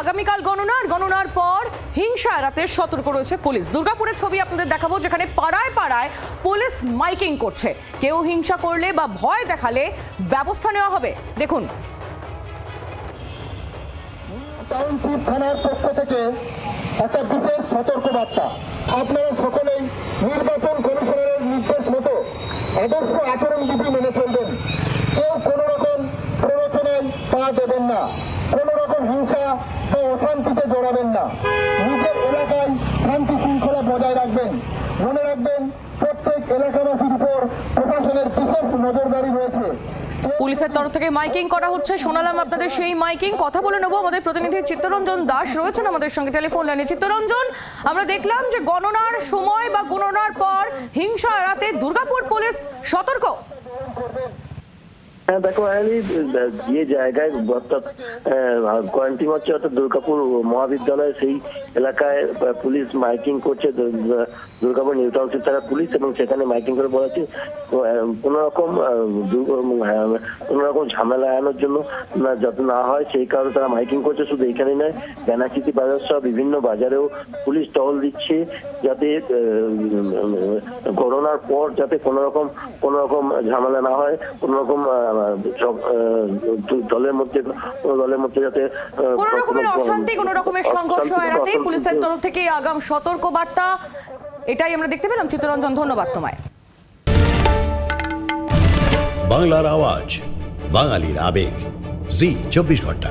আগামীকাল গণনার পর হিংসা এড়াতে সতর্ক রয়েছে পুলিশ। দুর্গাপুরের ছবি আপনাদের দেখাবো, যেখানে পাড়ায় পাড়ায় পুলিশ মাইকিং করছে। কেউ হিংসা করলে বা ভয় দেখালে ব্যবস্থা নেওয়া হবে। দেখুন, টাউনশিপ থানার পক্ষ থেকে একটা বিশেষ সতর্কবার্তা। আপনারা সকলেই নির্বাচন কমিশনারের নির্দেশ মতো আদর্শ আচরণবিধি মেনে চলবেন। কেউ কোনো রকম প্ররোচনায় পা দেবেন না, কোনো রকম হিংসা বা অশান্তিতে জড়াবেন না। নিজের এলাকায় শান্তি শৃঙ্খলা বজায় রাখবেন। মনে রাখবেন, প্রত্যেক এলাকাবাসীর উপর প্রশাসনের বিশেষ নজরদারি রয়েছে। পুলিশের তরফ থেকে মাইকিং করা হচ্ছে, শোনালাম আপনাদের সেই মাইকিং। কথা বলে নেবো, আমাদের প্রতিনিধি চিত্তরঞ্জন দাস রয়েছেন আমাদের সঙ্গে টেলিফোন লাইনে। চিত্তরঞ্জন, আমরা দেখলাম যে গণনার সময় বা গণনার পর হিংসা এড়াতে দুর্গাপুর পুলিশ সতর্ক। হ্যাঁ দেখো আয়ালি, যে জায়গায় অর্থাৎ কোয়ারেন্টিন হচ্ছে অর্থাৎ দুর্গাপুর মহাবিদ্যালয়, সেই এলাকায় পুলিশ মাইকিং করছে। দুর্গাপুর নিউ টাউনশিপ থানার পুলিশ, এবং সেখানে মাইকিং করে বলা হচ্ছে কোনো রকম ঝামেলা এড়ানোর জন্য যাতে না হয়, সেই কারণে তারা মাইকিং করছে। শুধু এখানেই নয়, ব্যানাচিতি বাজার সহ বিভিন্ন বাজারেও পুলিশ টহল দিচ্ছে, যাতে করোনার পর যাতে কোনো রকম ঝামেলা না হয়, কোনো রকম দলের মধ্যে যাতে কোনো রকমের অশান্তি, কোনো রকমের সংঘর্ষ এড়াতে পুলিশের তরফ থেকে আগাম সতর্ক বার্তা, এটাই আমরা দেখতে পেলাম। চিত্তরঞ্জন, ধন্যবাদ তোমায়। বাংলার আওয়াজ, বাঙালির আবেগ, জি 24 ঘন্টা।